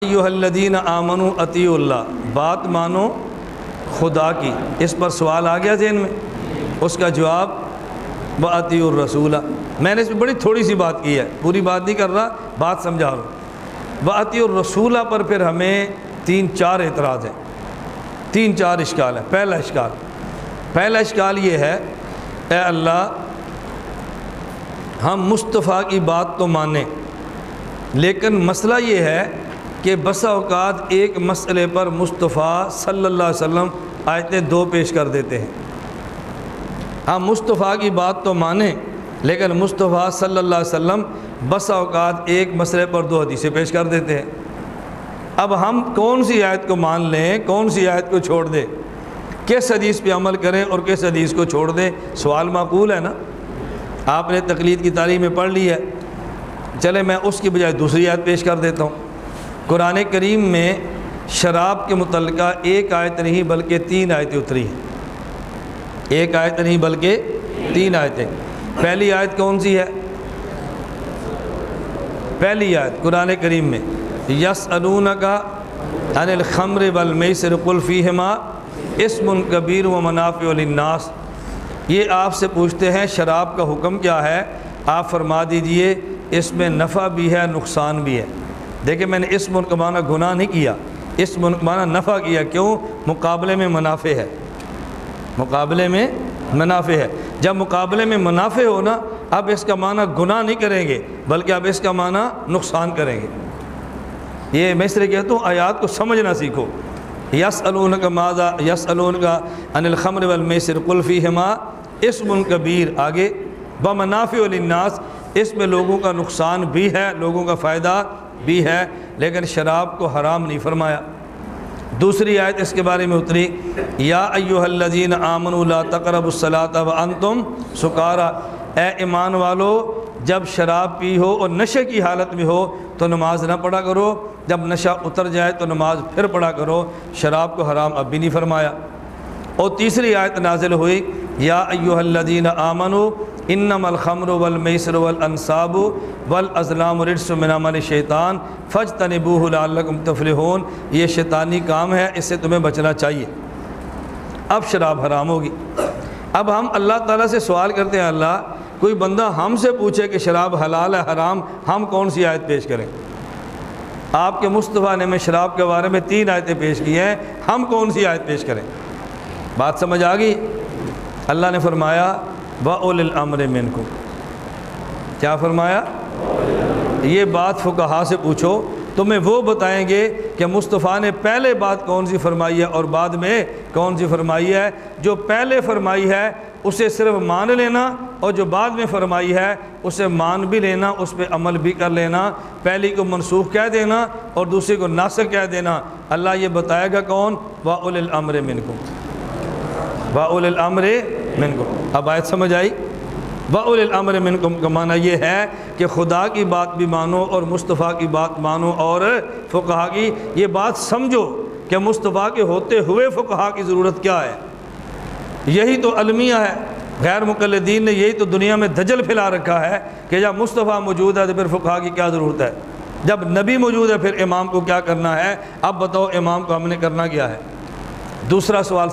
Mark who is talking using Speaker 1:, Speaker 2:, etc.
Speaker 1: ایھا الذین آمنوا اطیعوا اللہ، بات مانو خدا کی۔ اس پر سوال آ گیا ذہن میں، اس کا جواب وَأَطِیعُوا الرَّسُولَ۔ میں نے اس میں بڑی تھوڑی سی بات کی ہے، پوری بات نہیں کر رہا، بات سمجھا رہا ہوں۔ وَأَطِیعُوا الرَّسُولَ پر پھر ہمیں 3-4 اعتراض ہیں، 3-4 اشکال ہیں۔ پہلا اشکال یہ ہے، اے اللہ ہم مصطفیٰ کی بات تو مانیں، لیکن مسئلہ یہ ہے کہ بسا اوقات ایک مسئلے پر مصطفیٰ صلی اللہ علیہ وسلم آیتیں 2 پیش کر دیتے ہیں۔ ہم مصطفیٰ کی بات تو مانیں، لیکن مصطفیٰ صلی اللہ علیہ وسلم بسا اوقات ایک مسئلے پر 2 حدیثیں پیش کر دیتے ہیں۔ اب ہم کون سی آیت کو مان لیں، کون سی آیت کو چھوڑ دیں، کس حدیث پہ عمل کریں اور کس حدیث کو چھوڑ دیں؟ سوال معقول ہے نا؟ آپ نے تقلید کی تعلیم میں پڑھ لی ہے، چلے میں اس کی بجائے دوسری آیت پیش کر دیتا ہوں۔ قرآن کریم میں شراب کے متعلقہ ایک آیت نہیں بلکہ 3 آیتیں اتری ہیں، ایک آیت نہیں بلکہ 3 آیتیں۔ پہلی آیت کون سی ہے؟ پہلی آیت قرآن کریم میں یسألونک عن الخمر والمیسر قل فیہما اسم کبیر ومنافع للناس۔ یہ آپ سے پوچھتے ہیں شراب کا حکم کیا ہے، آپ فرما دیجئے اس میں نفع بھی ہے نقصان بھی ہے۔ دیکھیں میں نے اسم کا معنی گناہ نہیں کیا، اسم کا معنی نفع کیا، کیوں؟ مقابلے میں منافع ہے، مقابلے میں منافع ہے۔ جب مقابلے میں منافع ہو نا، اب اس کا معنی گناہ نہیں کریں گے بلکہ اب اس کا معنی نقصان کریں گے۔ یہ میں اس لیے کہتا ہوں آیات کو سمجھنا سیکھو۔ یسألونک ماذا یسألونک عن الخمر والمیسر قل فیہما اسم کبیر، آگے ومنافع للناس، اس میں لوگوں کا نقصان بھی ہے، لوگوں کا فائدہ بھی ہے، لیکن شراب کو حرام نہیں فرمایا۔ دوسری آیت اس کے بارے میں اتری، یا ایھا الذین آمنوا لا تقربوا الصلاۃ وانتم سکارا، اے ایمان والو جب شراب پی ہو اور نشے کی حالت میں ہو تو نماز نہ پڑھا کرو، جب نشہ اتر جائے تو نماز پھر پڑھا کرو۔ شراب کو حرام اب بھی نہیں فرمایا۔ اور تیسری آیت نازل ہوئی، یا ایھا الذین آمنوا انما الخمر والمیسر والانصاب والازلام رجس من عمل الشیطان فاجتنبوہ لعلکم تفلحون۔ یہ شیطانی کام ہے، اس سے تمہیں بچنا چاہیے۔ اب شراب حرام ہوگی۔ اب ہم اللہ تعالیٰ سے سوال کرتے ہیں، اللہ کوئی بندہ ہم سے پوچھے کہ شراب حلال ہے حرام، ہم کون سی آیت پیش کریں؟ آپ کے مصطفیٰ نے میں شراب کے بارے میں 3 آیتیں پیش کی ہیں، ہم کون سی آیت پیش کریں؟ بات سمجھ آ گئی؟ اللہ نے فرمایا وَأُولِي الْأَمْرِ مِنْكُمْ، کیا فرمایا؟ یہ بات فقہا سے پوچھو، تمہیں وہ بتائیں گے کہ مصطفیٰ نے پہلے بات کون سی فرمائی ہے اور بعد میں کون سی فرمائی ہے۔ جو پہلے فرمائی ہے اسے صرف مان لینا، اور جو بعد میں فرمائی ہے اسے مان بھی لینا، اس پہ عمل بھی کر لینا۔ پہلی کو منسوخ کہہ دینا اور دوسری کو ناسخ کہہ دینا۔ اللہ یہ بتائے گا کون؟ وَأُولِي الْأَمْرِ مِنْكُمْ، وَأُولِي الْأَمْرِ مِنْكُمْ۔ اب آیت سمجھ آئی؟ وَأُولِي الْأَمْرِ مِنْكُمْ کا معنی یہ ہے کہ خدا کی بات بھی مانو اور مصطفیٰ کی بات مانو اور فقہا کی۔ یہ بات سمجھو کہ مصطفیٰ کے ہوتے ہوئے فقہا کی ضرورت کیا ہے۔ یہی تو المیہ ہے، غیر مقلدین نے یہی تو دنیا میں دجل پھیلا رکھا ہے کہ جب مصطفیٰ موجود ہے تو پھر فقہا کی کیا ضرورت ہے، جب نبی موجود ہے پھر امام کو کیا کرنا ہے۔ اب بتاؤ امام کو ہم نے کرنا کیا ہے؟ دوسرا سوال